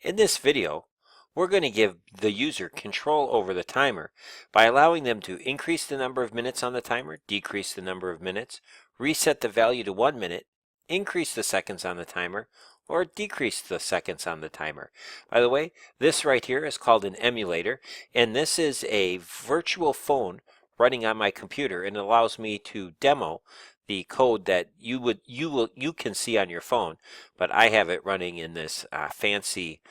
In this video, we're going to give the user control over the timer by allowing them to increase the number of minutes on the timer, decrease the number of minutes, reset the value to 1 minute, increase the seconds on the timer, or decrease the seconds on the timer. By the way, this right here is called an emulator, and this is a virtual phone running on my computer, and it allows me to demo the code that you can see on your phone, but I have it running in this fancy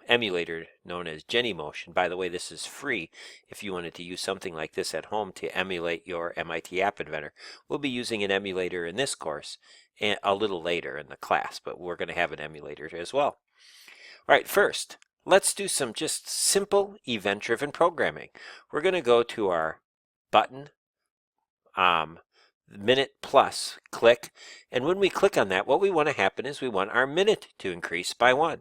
emulator known as Genymotion. By the way, this is free if you wanted to use something like this at home to emulate your MIT App Inventor. We'll be using an emulator in this course a little later in the class, but we're going to have an emulator as well. All right, first, let's do some just simple event-driven programming. We're going to go to our button, minute plus, click, and when we click on that, what we want to happen is we want our minute to increase by 1.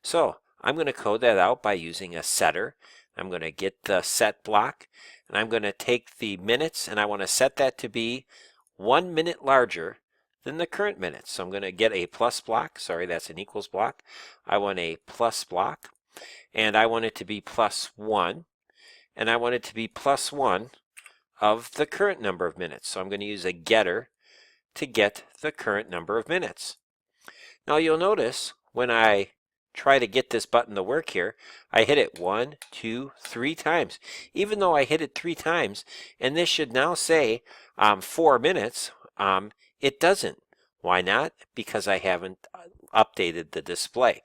So I'm going to code that out by using a setter. I'm going to get the set block, and I'm going to take the minutes, and I want to set that to be 1 minute larger than the current minutes. So I'm going to get a plus block. Sorry, that's an equals block. I want a plus block, and I want it to be plus 1, and I want it to be plus 1 of the current number of minutes. So I'm going to use a getter to get the current number of minutes. Now you'll notice when I try to get this button to work here, I hit it 1, 2, 3 times. Even though I hit it 3 times, and this should now say 4 minutes, it doesn't. Why not? Because I haven't updated the display.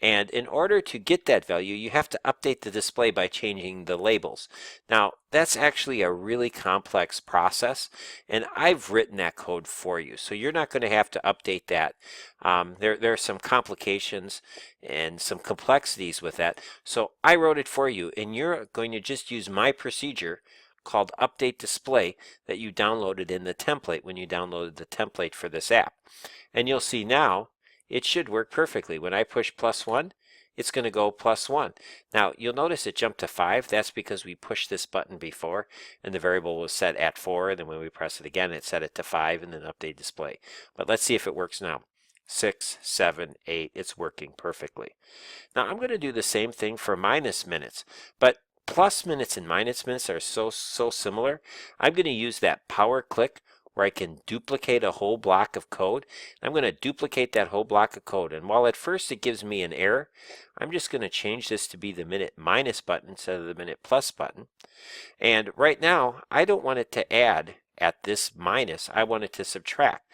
And in order to get that value, you have to update the display by changing the labels. Now, that's actually a really complex process, and I've written that code for you. So you're not going to have to update that. There are some complications and some complexities with that. So I wrote it for you, and you're going to just use my procedure called update display that you downloaded in the template when you downloaded the template for this app. And you'll see now it should work perfectly. When I push plus 1, it's going to go plus 1. Now you'll notice it jumped to 5. That's because we pushed this button before and the variable was set at 4, and then when we press it again it set it to 5 and then update display. But let's see if it works now. 6, 7, 8, it's working perfectly. Now I'm going to do the same thing for minus minutes, but plus minutes and minus minutes are so similar. I'm going to use that power click where I can duplicate a whole block of code. I'm going to duplicate that whole block of code, and while at first it gives me an error, I'm just going to change this to be the minute minus button instead of the minute plus button. And right now I don't want it to add at this minus, I want it to subtract.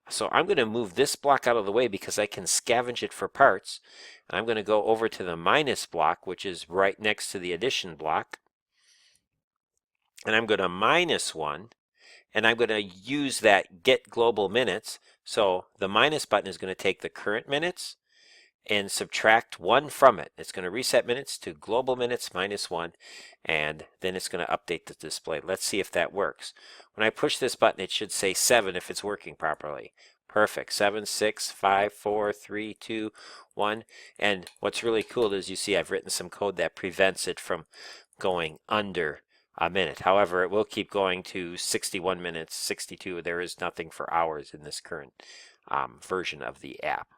So I'm going to move this block out of the way because I can scavenge it for parts. And I'm going to go over to the minus block, which is right next to the addition block. And I'm going to minus 1. And I'm going to use that get global minutes. So the minus button is going to take the current minutes and subtract 1 from it. It's going to reset minutes to global minutes minus 1. And then it's going to update the display. Let's see if that works. When I push this button, it should say 7 if it's working properly. Perfect. 7, 6, 5, 4, 3, 2, 1. And what's really cool is you see I've written some code that prevents it from going under a minute. However, it will keep going to 61 minutes, 62. There is nothing for hours in this current version of the app.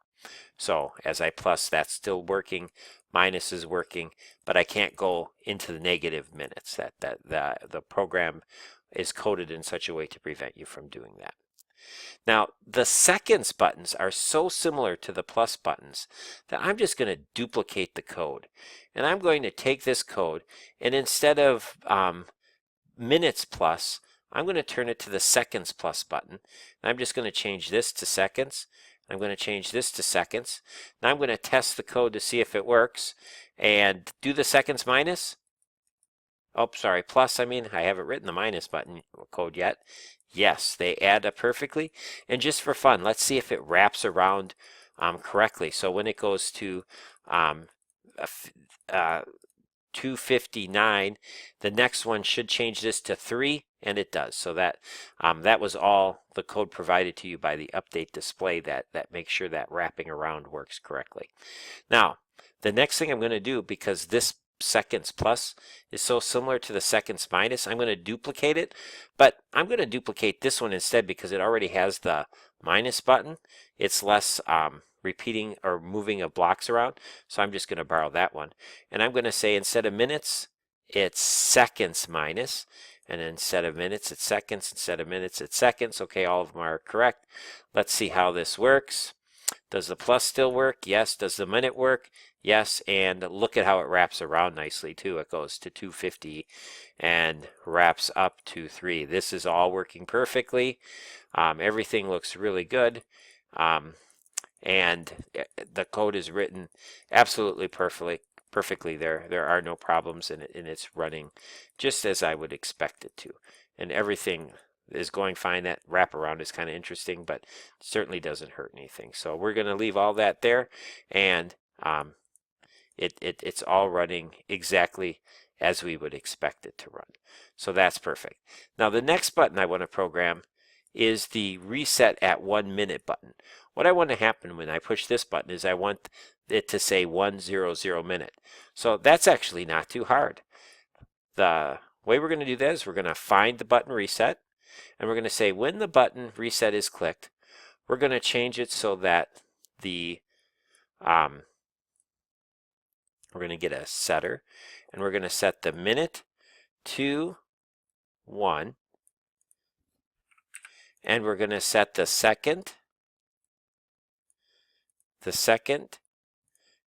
So as I plus, that's still working. Minus is working, but I can't go into the negative minutes. The program is coded in such a way to prevent you from doing that. Now, the seconds buttons are so similar to the plus buttons that I'm just going to duplicate the code. And I'm going to take this code, and instead of minutes plus, I'm going to turn it to the seconds plus button. And I'm just going to change this to seconds. I'm going to change this to seconds. Now I'm going to test the code to see if it works. And do the seconds minus. Oh, sorry, plus, I haven't written the minus button code yet. Yes, they add up perfectly. And just for fun, let's see if it wraps around correctly. So when it goes to 2:59, the next one should change this to 3, and it does. So that was all the code provided to you by the update display that makes sure that wrapping around works correctly. Now, the next thing I'm going to do, because this seconds plus is so similar to the seconds minus, I'm going to duplicate it, but I'm going to duplicate this one instead because it already has the minus button. It's less repeating or moving of blocks around. So I'm just going to borrow that one. And I'm going to say instead of minutes, it's seconds minus. And instead of minutes, it's seconds. Instead of minutes, it's seconds. Okay, all of them are correct. Let's see how this works. Does the plus still work? Yes. Does the minute work? Yes. And look at how it wraps around nicely too. It goes to 250 and wraps up to 3. This is all working perfectly. Everything looks really good. And the code is written absolutely perfectly. There are no problems in it, and it's running just as I would expect it to. And everything is going fine. That wraparound is kind of interesting, but certainly doesn't hurt anything. So we're going to leave all that there, and it's all running exactly as we would expect it to run. So that's perfect. Now the next button I want to program is the reset at 1 minute button. What I want to happen when I push this button is I want it to say 100 minute. So that's actually not too hard. The way we're going to do that is we're going to find the button reset, and we're going to say when the button reset is clicked, we're going to change it so that the we're going to get a setter, and we're going to set the minute to 1, and we're going to set the second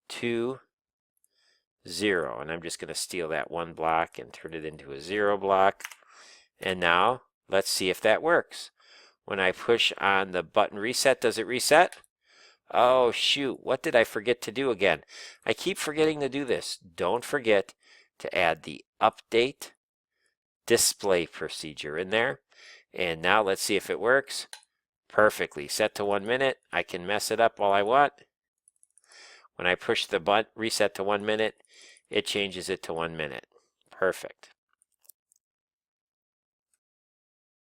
to 0. And I'm just going to steal that 1 block and turn it into a 0 block. And now let's see if that works. When I push on the button reset, does it reset? Oh shoot, what did I forget to do again? I keep forgetting to do this. Don't forget to add the update display procedure in there. And now let's see if it works. Perfectly. Set to 1 minute. I can mess it up all I want. When I push the button reset to 1 minute, it changes it to 1 minute. Perfect.